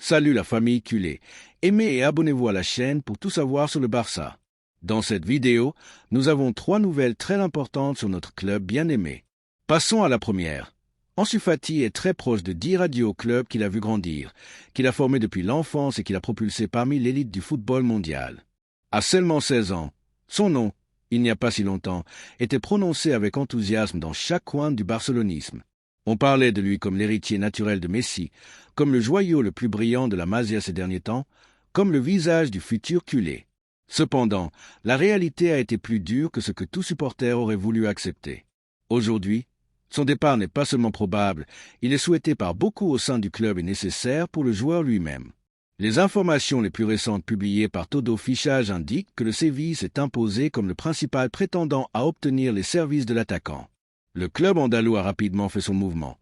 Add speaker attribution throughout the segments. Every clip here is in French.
Speaker 1: Salut la famille culée. Aimez et abonnez-vous à la chaîne pour tout savoir sur le Barça. Dans cette vidéo, nous avons 3 nouvelles très importantes sur notre club bien-aimé. Passons à la première. Ansu Fati est très proche de dire adieu au club qu'il a vu grandir, qu'il a formé depuis l'enfance et qu'il a propulsé parmi l'élite du football mondial. À seulement 16 ans, son nom, il n'y a pas si longtemps, était prononcé avec enthousiasme dans chaque coin du barcelonisme. On parlait de lui comme l'héritier naturel de Messi, comme le joyau le plus brillant de la Masia ces derniers temps, comme le visage du futur culé. Cependant, la réalité a été plus dure que ce que tout supporter aurait voulu accepter. Aujourd'hui, son départ n'est pas seulement probable, il est souhaité par beaucoup au sein du club et nécessaire pour le joueur lui-même. Les informations les plus récentes publiées par Todo Fichage indiquent que le Séville s'est imposé comme le principal prétendant à obtenir les services de l'attaquant. Le club andalou a rapidement fait son mouvement.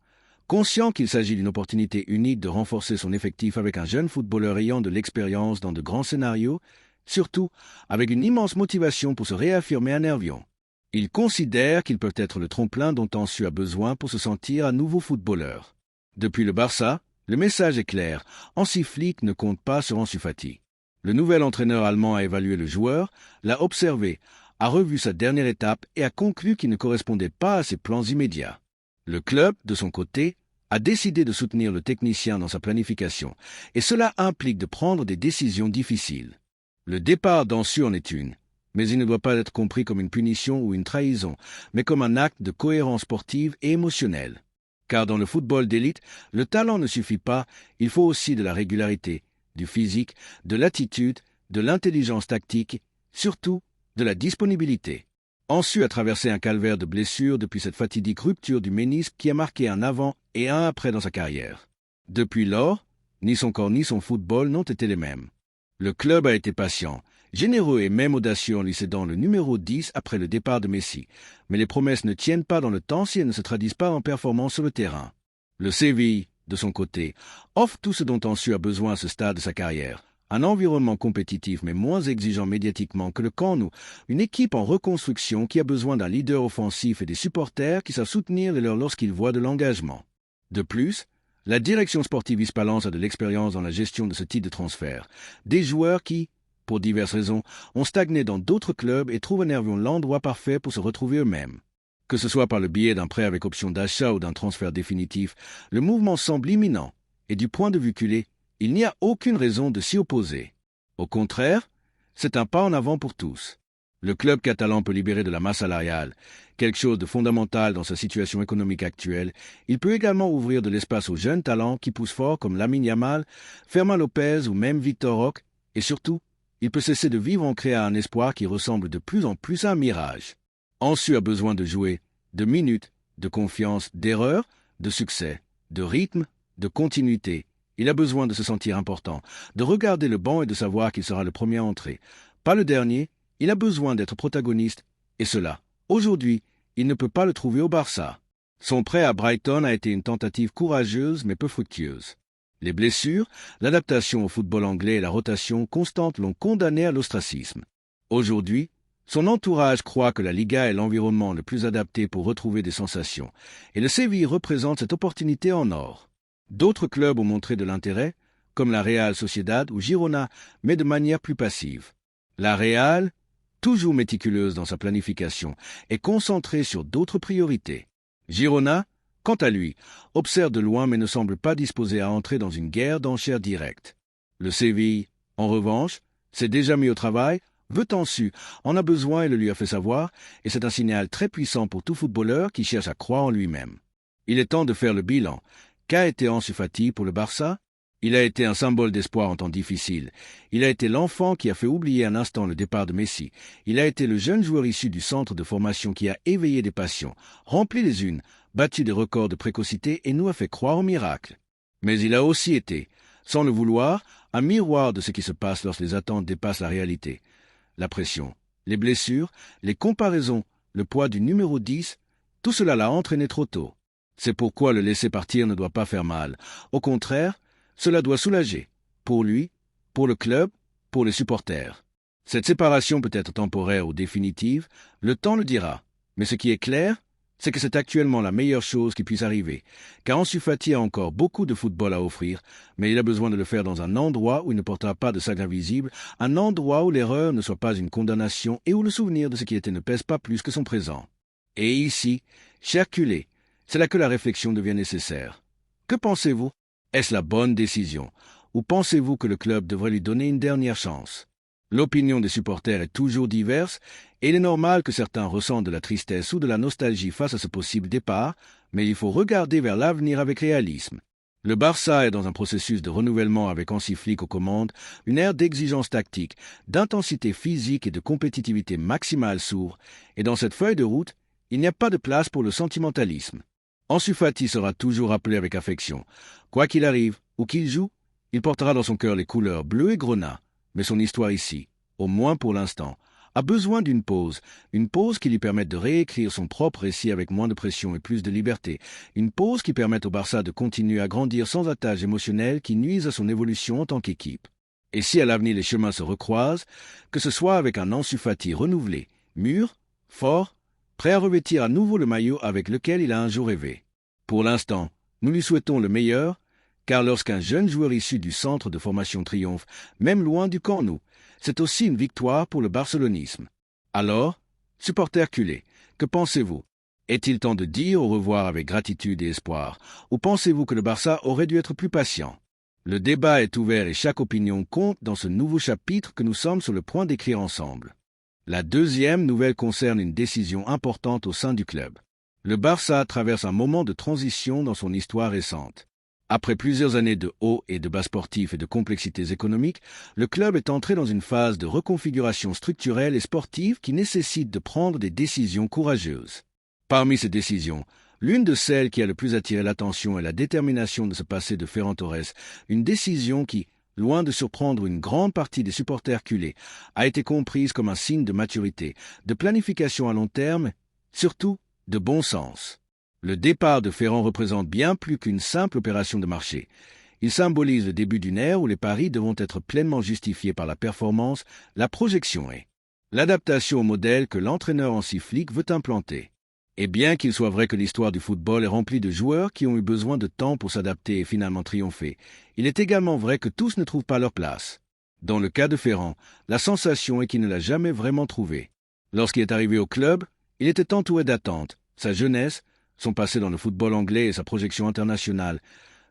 Speaker 1: Conscient qu'il s'agit d'une opportunité unique de renforcer son effectif avec un jeune footballeur ayant de l'expérience dans de grands scénarios, surtout avec une immense motivation pour se réaffirmer à Nervion. Ils considèrent qu'ils peuvent être le tremplin dont Ansu a besoin pour se sentir à nouveau footballeur. Depuis le Barça, le message est clair, Hansi Flick ne compte pas sur Ansu Fati. Le nouvel entraîneur allemand a évalué le joueur, l'a observé, a revu sa dernière étape et a conclu qu'il ne correspondait pas à ses plans immédiats. Le club, de son côté, a décidé de soutenir le technicien dans sa planification, et cela implique de prendre des décisions difficiles. Le départ d'Ansu en est une, mais il ne doit pas être compris comme une punition ou une trahison, mais comme un acte de cohérence sportive et émotionnelle. Car dans le football d'élite, le talent ne suffit pas, il faut aussi de la régularité, du physique, de l'attitude, de l'intelligence tactique, surtout de la disponibilité. Ansu a traversé un calvaire de blessures depuis cette fatidique rupture du ménisque qui a marqué un avant et un après dans sa carrière. Depuis lors, ni son corps ni son football n'ont été les mêmes. Le club a été patient, généreux et même audacieux en lui cédant le numéro 10 après le départ de Messi, mais les promesses ne tiennent pas dans le temps si elles ne se traduisent pas en performance sur le terrain. Le Séville, de son côté, offre tout ce dont Ansu a besoin à ce stade de sa carrière. Un environnement compétitif mais moins exigeant médiatiquement que le Camp Nou, une équipe en reconstruction qui a besoin d'un leader offensif et des supporters qui savent soutenir les leurs lorsqu'ils voient de l'engagement. De plus, la direction sportive hispalance a de l'expérience dans la gestion de ce type de transfert. Des joueurs qui, pour diverses raisons, ont stagné dans d'autres clubs et trouvent à Nervion l'endroit parfait pour se retrouver eux-mêmes. Que ce soit par le biais d'un prêt avec option d'achat ou d'un transfert définitif, le mouvement semble imminent, et du point de vue culé, il n'y a aucune raison de s'y opposer. Au contraire, c'est un pas en avant pour tous. Le club catalan peut libérer de la masse salariale, quelque chose de fondamental dans sa situation économique actuelle. Il peut également ouvrir de l'espace aux jeunes talents qui poussent fort comme Lamine Yamal, Fermin Lopez ou même Victor Roque, et surtout, il peut cesser de vivre ancré à un espoir qui ressemble de plus en plus à un mirage. Ansu a besoin de jouer, de minutes, de confiance, d'erreurs, de succès, de rythme, de continuité. Il a besoin de se sentir important, de regarder le banc et de savoir qu'il sera le premier à entrer. Pas le dernier, il a besoin d'être protagoniste, et cela, aujourd'hui, il ne peut pas le trouver au Barça. Son prêt à Brighton a été une tentative courageuse mais peu fructueuse. Les blessures, l'adaptation au football anglais et la rotation constante l'ont condamné à l'ostracisme. Aujourd'hui, son entourage croit que la Liga est l'environnement le plus adapté pour retrouver des sensations, et le Séville représente cette opportunité en or. D'autres clubs ont montré de l'intérêt, comme la Real Sociedad ou Girona, mais de manière plus passive. La Real, toujours méticuleuse dans sa planification, est concentrée sur d'autres priorités. Girona, quant à lui, observe de loin mais ne semble pas disposé à entrer dans une guerre d'enchères directe. Le Séville, en revanche, s'est déjà mis au travail, veut Ansu, en a besoin et le lui a fait savoir, et c'est un signal très puissant pour tout footballeur qui cherche à croire en lui-même. Il est temps de faire le bilan. Qu'a été Ansu Fati pour le Barça? Il a été un symbole d'espoir en temps difficile. Il a été l'enfant qui a fait oublier un instant le départ de Messi. Il a été le jeune joueur issu du centre de formation qui a éveillé des passions, rempli les unes, battu des records de précocité et nous a fait croire au miracle. Mais il a aussi été, sans le vouloir, un miroir de ce qui se passe lorsque les attentes dépassent la réalité. La pression, les blessures, les comparaisons, le poids du numéro 10, tout cela l'a entraîné trop tôt. C'est pourquoi le laisser partir ne doit pas faire mal. Au contraire, cela doit soulager, pour lui, pour le club, pour les supporters. Cette séparation peut être temporaire ou définitive, le temps le dira. Mais ce qui est clair, c'est que c'est actuellement la meilleure chose qui puisse arriver, car Ansu Fati a encore beaucoup de football à offrir, mais il a besoin de le faire dans un endroit où il ne portera pas de sac invisible, un endroit où l'erreur ne soit pas une condamnation et où le souvenir de ce qui était ne pèse pas plus que son présent. Et ici, cher Culé, c'est là que la réflexion devient nécessaire. Que pensez-vous? Est-ce la bonne décision? Ou pensez-vous que le club devrait lui donner une dernière chance? L'opinion des supporters est toujours diverse, et il est normal que certains ressentent de la tristesse ou de la nostalgie face à ce possible départ, mais il faut regarder vers l'avenir avec réalisme. Le Barça est dans un processus de renouvellement avec Hansi Flick aux commandes, une ère d'exigence tactique, d'intensité physique et de compétitivité maximale s'ouvre, et dans cette feuille de route, il n'y a pas de place pour le sentimentalisme. Ansu Fati sera toujours rappelé avec affection. Quoi qu'il arrive, ou qu'il joue, il portera dans son cœur les couleurs bleues et grenat. Mais son histoire ici, au moins pour l'instant, a besoin d'une pause qui lui permette de réécrire son propre récit avec moins de pression et plus de liberté, une pause qui permette au Barça de continuer à grandir sans attaches émotionnelles qui nuisent à son évolution en tant qu'équipe. Et si à l'avenir les chemins se recroisent, que ce soit avec un Ansu Fati renouvelé, mûr, fort, prêt à revêtir à nouveau le maillot avec lequel il a un jour rêvé. Pour l'instant, nous lui souhaitons le meilleur, car lorsqu'un jeune joueur issu du centre de formation triomphe, même loin du Camp Nou, c'est aussi une victoire pour le barcelonisme. Alors, supporters culés, que pensez-vous? Est-il temps de dire au revoir avec gratitude et espoir, ou pensez-vous que le Barça aurait dû être plus patient? Le débat est ouvert et chaque opinion compte dans ce nouveau chapitre que nous sommes sur le point d'écrire ensemble. La deuxième nouvelle concerne une décision importante au sein du club. Le Barça traverse un moment de transition dans son histoire récente. Après plusieurs années de hauts et de bas sportifs et de complexités économiques, le club est entré dans une phase de reconfiguration structurelle et sportive qui nécessite de prendre des décisions courageuses. Parmi ces décisions, l'une de celles qui a le plus attiré l'attention est la détermination de se passer de Ferran Torres, une décision qui, loin de surprendre une grande partie des supporters culés, a été comprise comme un signe de maturité, de planification à long terme, surtout de bon sens. Le départ de Ferran représente bien plus qu'une simple opération de marché. Il symbolise le début d'une ère où les paris devront être pleinement justifiés par la performance, la projection et l'adaptation au modèle que l'entraîneur Hansi Flick veut implanter. Et bien qu'il soit vrai que l'histoire du football est remplie de joueurs qui ont eu besoin de temps pour s'adapter et finalement triompher, il est également vrai que tous ne trouvent pas leur place. Dans le cas de Ferran, la sensation est qu'il ne l'a jamais vraiment trouvée. Lorsqu'il est arrivé au club, il était entouré d'attentes. Sa jeunesse, son passé dans le football anglais et sa projection internationale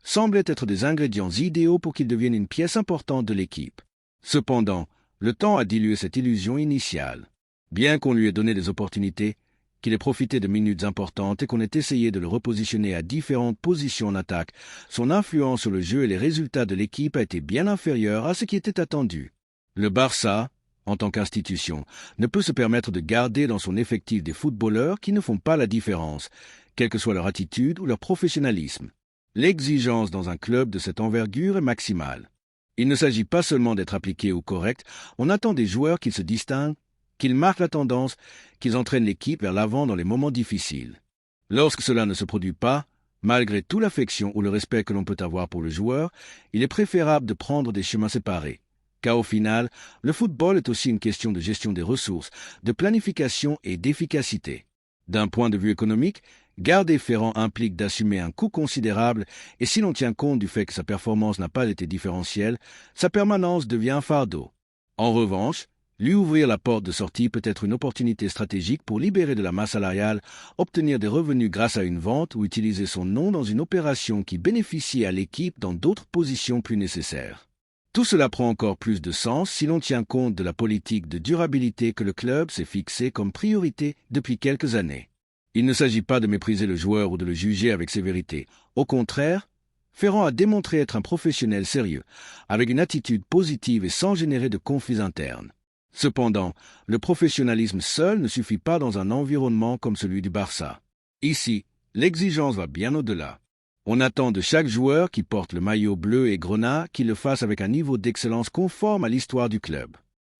Speaker 1: semblaient être des ingrédients idéaux pour qu'il devienne une pièce importante de l'équipe. Cependant, le temps a dilué cette illusion initiale. Bien qu'on lui ait donné des opportunités, qu'il ait profité de minutes importantes et qu'on ait essayé de le repositionner à différentes positions en attaque, son influence sur le jeu et les résultats de l'équipe a été bien inférieure à ce qui était attendu. Le Barça, en tant qu'institution, ne peut se permettre de garder dans son effectif des footballeurs qui ne font pas la différence, quelle que soit leur attitude ou leur professionnalisme. L'exigence dans un club de cette envergure est maximale. Il ne s'agit pas seulement d'être appliqué ou correct, on attend des joueurs qu'ils se distinguent, qu'ils marquent la tendance, qu'ils entraînent l'équipe vers l'avant dans les moments difficiles. Lorsque cela ne se produit pas, malgré toute l'affection ou le respect que l'on peut avoir pour le joueur, il est préférable de prendre des chemins séparés. Car au final, le football est aussi une question de gestion des ressources, de planification et d'efficacité. D'un point de vue économique, garder Ferran implique d'assumer un coût considérable et si l'on tient compte du fait que sa performance n'a pas été différentielle, sa permanence devient un fardeau. En revanche, lui ouvrir la porte de sortie peut être une opportunité stratégique pour libérer de la masse salariale, obtenir des revenus grâce à une vente ou utiliser son nom dans une opération qui bénéficie à l'équipe dans d'autres positions plus nécessaires. Tout cela prend encore plus de sens si l'on tient compte de la politique de durabilité que le club s'est fixée comme priorité depuis quelques années. Il ne s'agit pas de mépriser le joueur ou de le juger avec sévérité. Au contraire, Ferran a démontré être un professionnel sérieux, avec une attitude positive et sans générer de conflits internes. Cependant, le professionnalisme seul ne suffit pas dans un environnement comme celui du Barça. Ici, l'exigence va bien au-delà. On attend de chaque joueur qui porte le maillot bleu et grenat qu'il le fasse avec un niveau d'excellence conforme à l'histoire du club.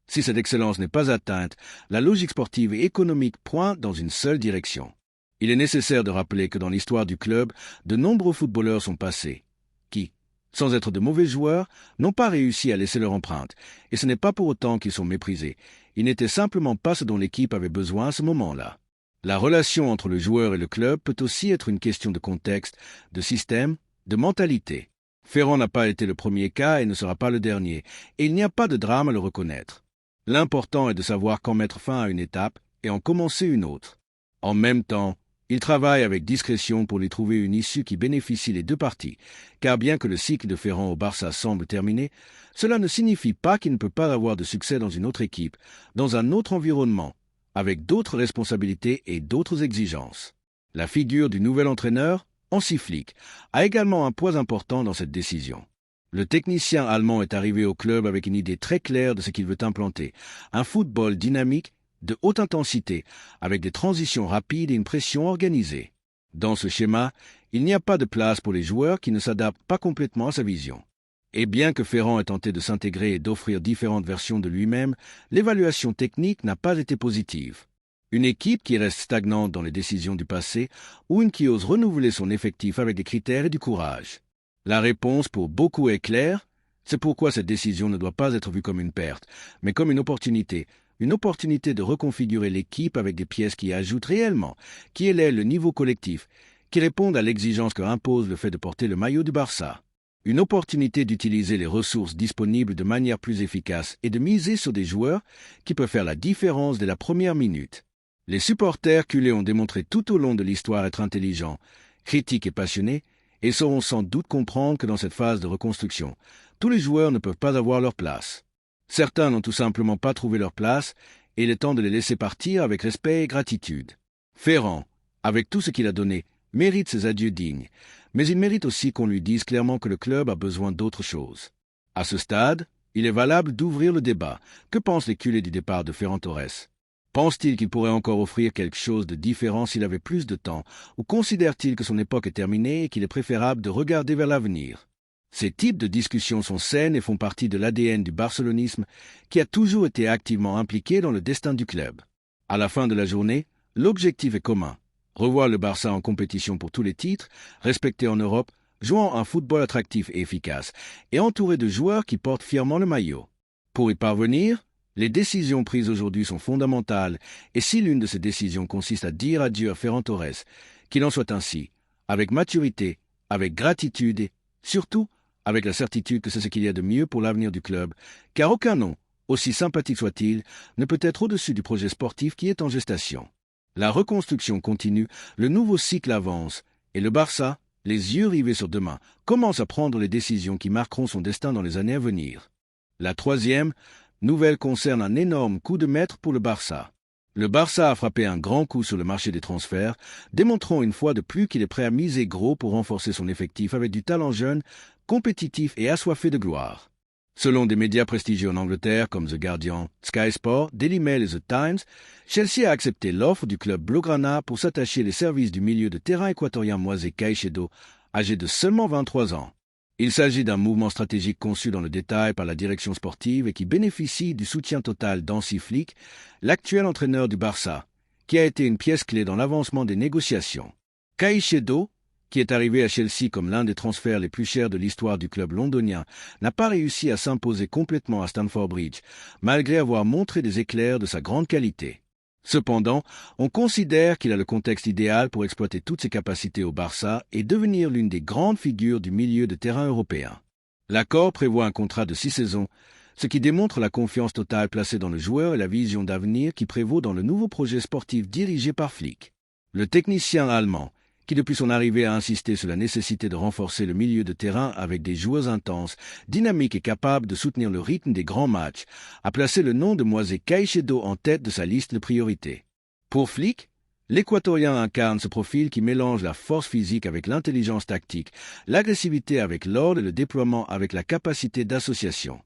Speaker 1: Si cette excellence n'est pas atteinte, la logique sportive et économique pointe dans une seule direction. Il est nécessaire de rappeler que dans l'histoire du club, de nombreux footballeurs sont passés, qui, sans être de mauvais joueurs, n'ont pas réussi à laisser leur empreinte, et ce n'est pas pour autant qu'ils sont méprisés. Ils n'étaient simplement pas ce dont l'équipe avait besoin à ce moment-là. La relation entre le joueur et le club peut aussi être une question de contexte, de système, de mentalité. Ferrand n'a pas été le premier cas et ne sera pas le dernier, et il n'y a pas de drame à le reconnaître. L'important est de savoir quand mettre fin à une étape et en commencer une autre. En même temps, il travaille avec discrétion pour lui trouver une issue qui bénéficie les deux parties, car bien que le cycle de Ferrand au Barça semble terminé, cela ne signifie pas qu'il ne peut pas avoir de succès dans une autre équipe, dans un autre environnement, avec d'autres responsabilités et d'autres exigences. La figure du nouvel entraîneur, Hansi Flick, a également un poids important dans cette décision. Le technicien allemand est arrivé au club avec une idée très claire de ce qu'il veut implanter, un football dynamique, de haute intensité, avec des transitions rapides et une pression organisée. Dans ce schéma, il n'y a pas de place pour les joueurs qui ne s'adaptent pas complètement à sa vision. Et bien que Ferrand ait tenté de s'intégrer et d'offrir différentes versions de lui-même, l'évaluation technique n'a pas été positive. Une équipe qui reste stagnante dans les décisions du passé ou une qui ose renouveler son effectif avec des critères et du courage. La réponse pour beaucoup est claire, c'est pourquoi cette décision ne doit pas être vue comme une perte, mais comme une opportunité de reconfigurer l'équipe avec des pièces qui ajoutent réellement, qui élèvent le niveau collectif, qui répondent à l'exigence que impose le fait de porter le maillot du Barça. Une opportunité d'utiliser les ressources disponibles de manière plus efficace et de miser sur des joueurs qui peuvent faire la différence dès la première minute. Les supporters culés ont démontré tout au long de l'histoire être intelligents, critiques et passionnés, et sauront sans doute comprendre que dans cette phase de reconstruction, tous les joueurs ne peuvent pas avoir leur place. Certains n'ont tout simplement pas trouvé leur place, et il est temps de les laisser partir avec respect et gratitude. Ferrand, avec tout ce qu'il a donné, mérite ses adieux dignes, mais il mérite aussi qu'on lui dise clairement que le club a besoin d'autre chose. À ce stade, il est valable d'ouvrir le débat. Que pensent les culés du départ de Ferran Torres? Pense-t-il qu'il pourrait encore offrir quelque chose de différent s'il avait plus de temps, ou considère-t-il que son époque est terminée et qu'il est préférable de regarder vers l'avenir? Ces types de discussions sont saines et font partie de l'ADN du barcelonisme qui a toujours été activement impliqué dans le destin du club. À la fin de la journée, l'objectif est commun. Revoir le Barça en compétition pour tous les titres, respecté en Europe, jouant un football attractif et efficace, et entouré de joueurs qui portent fièrement le maillot. Pour y parvenir, les décisions prises aujourd'hui sont fondamentales, et si l'une de ces décisions consiste à dire adieu à Ferran Torres, qu'il en soit ainsi, avec maturité, avec gratitude et, surtout, avec la certitude que c'est ce qu'il y a de mieux pour l'avenir du club, car aucun nom, aussi sympathique soit-il, ne peut être au-dessus du projet sportif qui est en gestation. La reconstruction continue, le nouveau cycle avance, et le Barça, les yeux rivés sur demain, commence à prendre les décisions qui marqueront son destin dans les années à venir. La troisième nouvelle concerne un énorme coup de maître pour le Barça. Le Barça a frappé un grand coup sur le marché des transferts, démontrant une fois de plus qu'il est prêt à miser gros pour renforcer son effectif avec du talent jeune, compétitif et assoiffé de gloire. Selon des médias prestigieux en Angleterre comme The Guardian, Sky Sport, Daily Mail et The Times, Chelsea a accepté l'offre du club Blaugrana pour s'attacher les services du milieu de terrain équatorien Moisés Caicedo, âgé de seulement 23 ans. Il s'agit d'un mouvement stratégique conçu dans le détail par la direction sportive et qui bénéficie du soutien total d'Hansi Flick, l'actuel entraîneur du Barça, qui a été une pièce clé dans l'avancement des négociations. Caicedo, qui est arrivé à Chelsea comme l'un des transferts les plus chers de l'histoire du club londonien, n'a pas réussi à s'imposer complètement à Stamford Bridge, malgré avoir montré des éclairs de sa grande qualité. Cependant, on considère qu'il a le contexte idéal pour exploiter toutes ses capacités au Barça et devenir l'une des grandes figures du milieu de terrain européen. L'accord prévoit un contrat de 6 saisons, ce qui démontre la confiance totale placée dans le joueur et la vision d'avenir qui prévaut dans le nouveau projet sportif dirigé par Flick. Le technicien allemand, qui depuis son arrivée a insisté sur la nécessité de renforcer le milieu de terrain avec des joueurs intenses, dynamiques et capables de soutenir le rythme des grands matchs, a placé le nom de Moisés Caicedo en tête de sa liste de priorités. Pour Flick, l'Équatorien incarne ce profil qui mélange la force physique avec l'intelligence tactique, l'agressivité avec l'ordre et le déploiement avec la capacité d'association.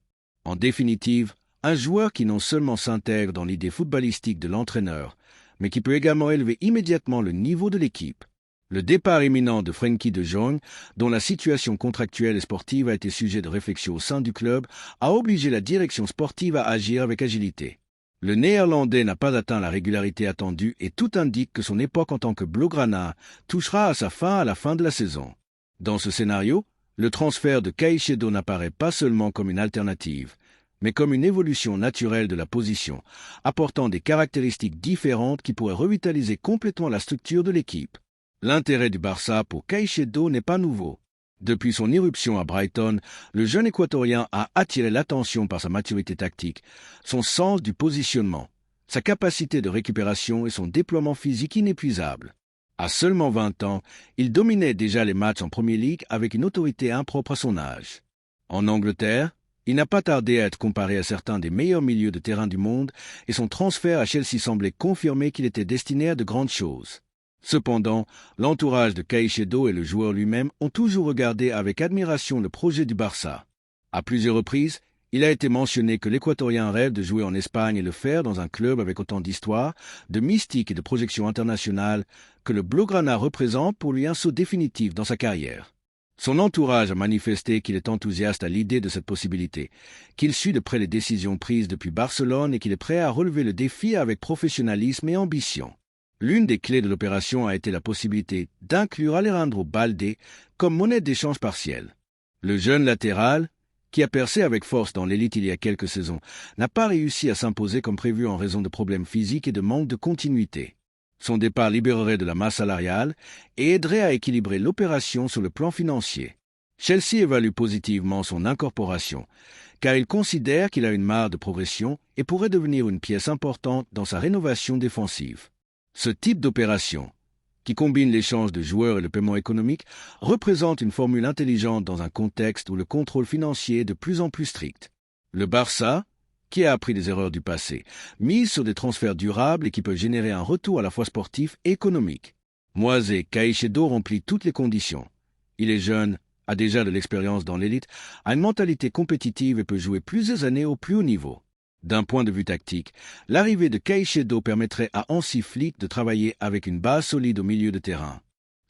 Speaker 1: En définitive, un joueur qui non seulement s'intègre dans l'idée footballistique de l'entraîneur, mais qui peut également élever immédiatement le niveau de l'équipe. Le départ imminent de Frenkie de Jong, dont la situation contractuelle et sportive a été sujet de réflexion au sein du club, a obligé la direction sportive à agir avec agilité. Le Néerlandais n'a pas atteint la régularité attendue et tout indique que son époque en tant que Blaugrana touchera à sa fin à la fin de la saison. Dans ce scénario, le transfert de Caicedo n'apparaît pas seulement comme une alternative, mais comme une évolution naturelle de la position, apportant des caractéristiques différentes qui pourraient revitaliser complètement la structure de l'équipe. L'intérêt du Barça pour Caicedo n'est pas nouveau. Depuis son irruption à Brighton, le jeune Équatorien a attiré l'attention par sa maturité tactique, son sens du positionnement, sa capacité de récupération et son déploiement physique inépuisable. À seulement 20 ans, il dominait déjà les matchs en Premier League avec une autorité impropre à son âge. En Angleterre, il n'a pas tardé à être comparé à certains des meilleurs milieux de terrain du monde et son transfert à Chelsea semblait confirmer qu'il était destiné à de grandes choses. Cependant, l'entourage de Caicedo et le joueur lui-même ont toujours regardé avec admiration le projet du Barça. À plusieurs reprises, il a été mentionné que l'Équatorien rêve de jouer en Espagne et le faire dans un club avec autant d'histoire, de mystique et de projection internationale que le Blaugrana représente pour lui un saut définitif dans sa carrière. Son entourage a manifesté qu'il est enthousiaste à l'idée de cette possibilité, qu'il suit de près les décisions prises depuis Barcelone et qu'il est prêt à relever le défi avec professionnalisme et ambition. L'une des clés de l'opération a été la possibilité d'inclure Alejandro Balde comme monnaie d'échange partielle. Le jeune latéral, qui a percé avec force dans l'élite il y a quelques saisons, n'a pas réussi à s'imposer comme prévu en raison de problèmes physiques et de manque de continuité. Son départ libérerait de la masse salariale et aiderait à équilibrer l'opération sur le plan financier. Chelsea évalue positivement son incorporation, car il considère qu'il a une marge de progression et pourrait devenir une pièce importante dans sa rénovation défensive. Ce type d'opération, qui combine l'échange de joueurs et le paiement économique, représente une formule intelligente dans un contexte où le contrôle financier est de plus en plus strict. Le Barça, qui a appris des erreurs du passé, mise sur des transferts durables et qui peuvent générer un retour à la fois sportif et économique. Moisés Caicedo remplit toutes les conditions. Il est jeune, a déjà de l'expérience dans l'élite, a une mentalité compétitive et peut jouer plusieurs années au plus haut niveau. D'un point de vue tactique, l'arrivée de Caicedo permettrait à Hansi Flick de travailler avec une base solide au milieu de terrain.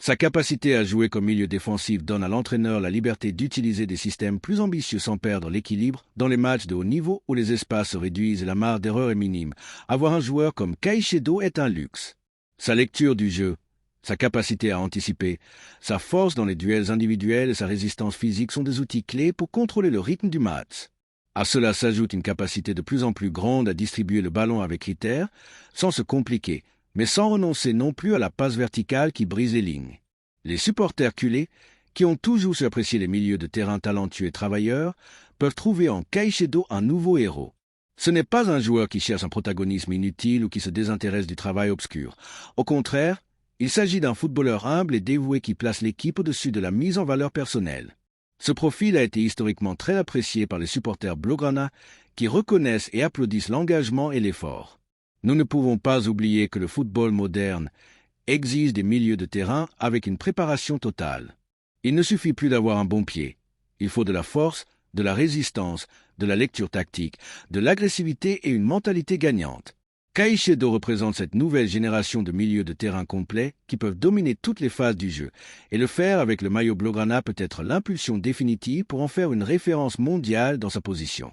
Speaker 1: Sa capacité à jouer comme milieu défensif donne à l'entraîneur la liberté d'utiliser des systèmes plus ambitieux sans perdre l'équilibre dans les matchs de haut niveau où les espaces se réduisent et la marge d'erreur est minime. Avoir un joueur comme Caicedo est un luxe. Sa lecture du jeu, sa capacité à anticiper, sa force dans les duels individuels et sa résistance physique sont des outils clés pour contrôler le rythme du match. À cela s'ajoute une capacité de plus en plus grande à distribuer le ballon avec critère, sans se compliquer, mais sans renoncer non plus à la passe verticale qui brise les lignes. Les supporters culés, qui ont toujours su apprécier les milieux de terrain talentueux et travailleurs, peuvent trouver en Caicedo un nouveau héros. Ce n'est pas un joueur qui cherche un protagonisme inutile ou qui se désintéresse du travail obscur. Au contraire, il s'agit d'un footballeur humble et dévoué qui place l'équipe au-dessus de la mise en valeur personnelle. Ce profil a été historiquement très apprécié par les supporters blaugrana qui reconnaissent et applaudissent l'engagement et l'effort. Nous ne pouvons pas oublier que le football moderne exige des milieux de terrain avec une préparation totale. Il ne suffit plus d'avoir un bon pied. Il faut de la force, de la résistance, de la lecture tactique, de l'agressivité et une mentalité gagnante. Caicedo représente cette nouvelle génération de milieux de terrain complets qui peuvent dominer toutes les phases du jeu, et le faire avec le maillot blaugrana peut être l'impulsion définitive pour en faire une référence mondiale dans sa position.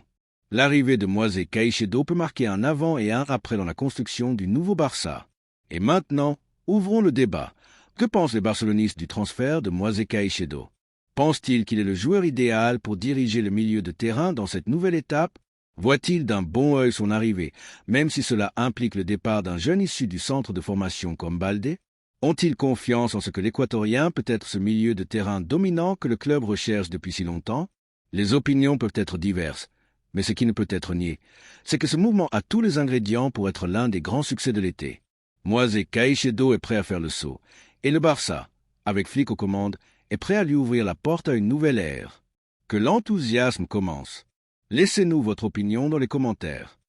Speaker 1: L'arrivée de Moisés Caicedo peut marquer un avant et un après dans la construction du nouveau Barça. Et maintenant, ouvrons le débat. Que pensent les barcelonistes du transfert de Moisés Caicedo? Pensent-ils qu'il est le joueur idéal pour diriger le milieu de terrain dans cette nouvelle étape? Voit-il d'un bon œil son arrivée, même si cela implique le départ d'un jeune issu du centre de formation comme Balde? Ont-ils confiance en ce que l'Équatorien peut être ce milieu de terrain dominant que le club recherche depuis si longtemps? Les opinions peuvent être diverses, mais ce qui ne peut être nié, c'est que ce mouvement a tous les ingrédients pour être l'un des grands succès de l'été. Moisés Caicedo est prêt à faire le saut, et le Barça, avec Flick aux commandes, est prêt à lui ouvrir la porte à une nouvelle ère. Que l'enthousiasme commence. Laissez-nous votre opinion dans les commentaires.